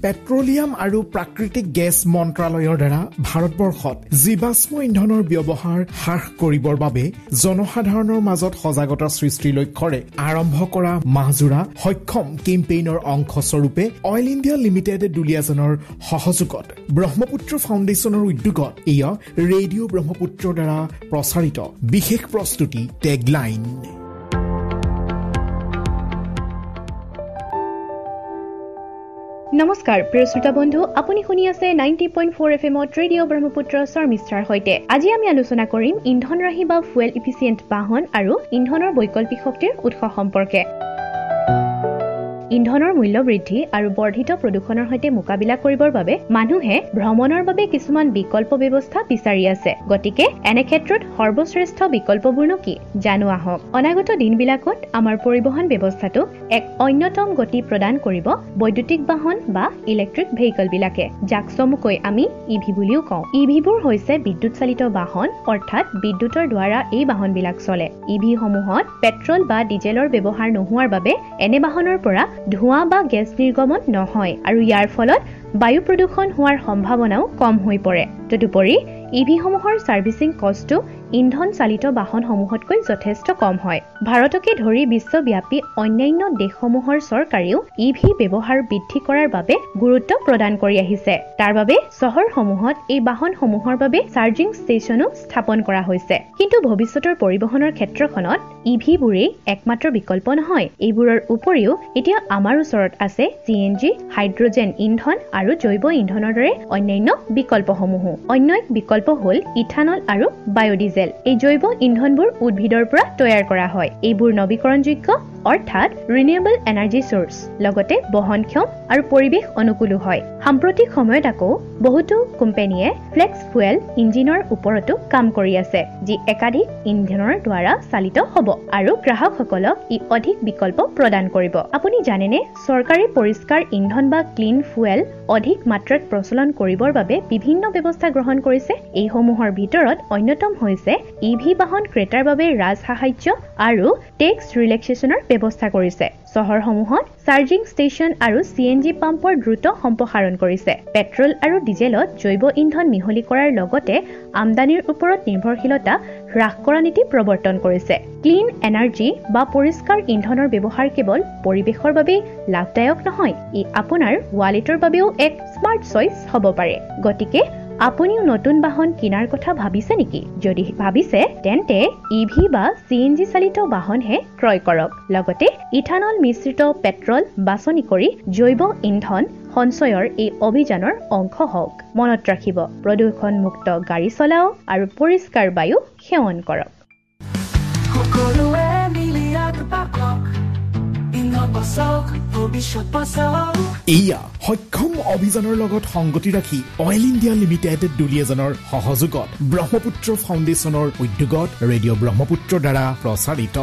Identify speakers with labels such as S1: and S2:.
S1: Petroleum আৰু প্ৰাকৃতিক gas মন্ত্ৰালয়ৰ দ্বাৰা ভাৰতবৰ্ষত জীৱাশ্ম ইন্ধনৰ ব্যৱহাৰ হ্ৰাস কৰিবৰ বাবে জনসাধাৰণৰ মাজত সজাগতা সৃষ্টিৰ লক্ষ্যৰে আৰম্ভ কৰা মাহজোৰা সক্ষম কেম্পেইনৰ অংশস্বৰূপে অইল ইণ্ডিয়া লিমিটেড দুলিয়াজানৰ সহযোগত ব্ৰহ্মপুত্ৰ ফাউণ্ডেশ্যনৰ উদ্যোগত এয়া ৰেডিঅ' ব্ৰহ্মপুত্ৰৰ দ্বাৰা প্ৰচাৰিত বিশেষ প্ৰস্তুতি টেগলাইন।
S2: নমস্কাৰ প্ৰিয় শ্ৰোতা বন্ধু, আপুনি শুনি আছে 90.4 FM ৰেডিঅ' ব্ৰহ্মপুত্ৰ শৰ্মিষ্ঠাৰ সৈতে। আজি আমি আলোচনা কৰিম ইন্ধন ৰাহি বা ফুৱেল ইফিচিয়েণ্ট বাহন আৰু ইন্ধনৰ বৈকল্পিক শক্তিৰ উৎস সম্পৰ্কে। ইন্ধনৰ মূল্য বৃদ্ধি আৰু বৰ্ধিত প্ৰদূষণৰ সৈতে মোকাবিলা কৰিবৰ বাবে মানুহে ভ্ৰমণৰ বাবে কিছুমান বিকল্প ব্যৱস্থা বিচাৰি আছে। গতিকে এনে ক্ষেত্ৰত সৰ্বশ্ৰেষ্ঠ বিকল্পবোৰনো কি জানো আহক। অনাগত দিনবিলাকত আমাৰ পৰিবহণ ব্যৱস্থাটোক এক অন্যতম গতি প্ৰদান কৰিব বৈদ্যুতিক বাহন বা ইলেক্ট্ৰিক ভেহিকল বিলাকে, যাক চমুকৈ আমি ইভি বুলিও কওঁ। ইভিবোৰ হৈছে বিদ্যুৎ চালিত বাহন, অৰ্থাৎ বিদ্যুতৰ দ্বাৰা এই বাহনবিলাক চলে। ইভি সমূহত পেট্ৰল বা ডিজেলৰ ব্যৱহাৰ নোহোৱাৰ বাবে এনে বাহনৰ পৰা ধোঁৱা বা গেছ নিৰ্গমন নহয় আৰু ইয়াৰ ফলত বায়ু প্ৰদূষণ হোৱাৰ সম্ভাৱনাও কম হৈ পৰে। তদুপৰি ইভিসমূহৰ ছাৰ্ভিচিং কষ্টটো ইন্ধন চালিত বাহনসমূহতকৈ যথেষ্ট কম হয়। ভাৰতকে ধৰি বিশ্বব্যাপী অন্যান্য দেশসমূহৰ চৰকাৰেও ইভি ব্যৱহাৰ বৃদ্ধি কৰাৰ বাবে গুৰুত্ব প্ৰদান কৰি আহিছে। তাৰ বাবে চহৰসমূহত এই বাহনসমূহৰ বাবে চাৰ্জিং ষ্টেচনো স্থাপন কৰা হৈছে। কিন্তু ভৱিষ্যতৰ পৰিবহণৰ ক্ষেত্ৰখনত ইভিবোৰেই একমাত্ৰ বিকল্প নহয়। এইবোৰৰ উপৰিও এতিয়া আমাৰ ওচৰত আছে CNG, হাইড্ৰজেন ইন্ধন আৰু জৈৱ ইন্ধনৰ দৰে অন্যান্য বিকল্পসমূহো। অন্য এক বিকল্প হ'ল ইথানল আৰু বায়'ডিজেল। এই জৈৱ ইন্ধনবোৰ উদ্ভিদৰ পৰা তৈয়াৰ কৰা হয়। এইবোৰ নৱীকৰণযোগ্য অৰ্থাৎ ৰিনিউৱেবল এনাৰ্জি চ'ৰ্চ, লগতে বহনক্ষম আৰু পৰিৱেশ অনুকূলো হয়। সাম্প্ৰতিক সময়ত আকৌ বহুতো কোম্পানীয়ে ফ্লেক্স ফুৱেল ইঞ্জিনৰ ওপৰতো কাম কৰি আছে, যি একাধিক ইন্ধনৰ দ্বাৰা চালিত হ'ব আৰু গ্ৰাহকসকলক ই অধিক বিকল্প প্ৰদান কৰিব। আপুনি জানেনে, চৰকাৰে পৰিষ্কাৰ ইন্ধন বা ক্লিন ফুৱেল অধিক মাত্ৰাত প্ৰচলন কৰিবৰ বাবে বিভিন্ন ব্যৱস্থা গ্ৰহণ কৰিছে। এইসমূহৰ ভিতৰত অন্যতম হৈছে ইভি বাহন ক্ৰেতাৰ বাবে ৰাজ সাহায্য আৰু টেক্স ৰিলেক্সেশ্যনৰ ব্যৱস্থা কৰিছে। চহৰসমূহত চাৰ্জিং ষ্টেচন আৰু CNG পাম্পৰ দ্ৰুত সম্প্ৰসাৰণ কৰিছে। পেট্ৰল আৰু ডিজেলত জৈৱ ইন্ধন মিহলি কৰাৰ লগতে আমদানিৰ ওপৰত নিৰ্ভৰশীলতা হ্ৰাস কৰা নীতি প্ৰৱৰ্তন কৰিছে। ক্লিন এনাৰ্জি বা পৰিষ্কাৰ ইন্ধনৰ ব্যৱহাৰ কেৱল পৰিৱেশৰ বাবে লাভদায়ক নহয়, ই আপোনাৰ ৱালেটৰ বাবেও এক স্মাৰ্ট চইচ হ'ব পাৰে। গতিকে আপুনিও নতুন বাহন কিনাৰ কথা ভাবিছে নেকি? যদি ভাবিছে তেন্তে ইভি বা CNG চালিত বাহনহে ক্ৰয় কৰক। লগতে ইথানল মিশ্ৰিত পেট্ৰল বাছনি কৰি জৈৱ ইন্ধন সঞ্চয়ৰ এই অভিযানৰ অংশ হওক। মনত ৰাখিব, প্ৰদূষণমুক্ত গাড়ী চলাওক আৰু পৰিষ্কাৰ বায়ু সেৱন কৰক।
S1: এয়া সক্ষম অভিযানৰ লগত সংগতি ৰাখি অইল ইণ্ডিয়া লিমিটেড দুলিয়াজানৰ সহযোগত ব্ৰহ্মপুত্ৰ ফাউণ্ডেশ্যনৰ উদ্যোগত ৰেডিঅ' ব্ৰহ্মপুত্ৰৰ দ্বাৰা প্ৰচাৰিত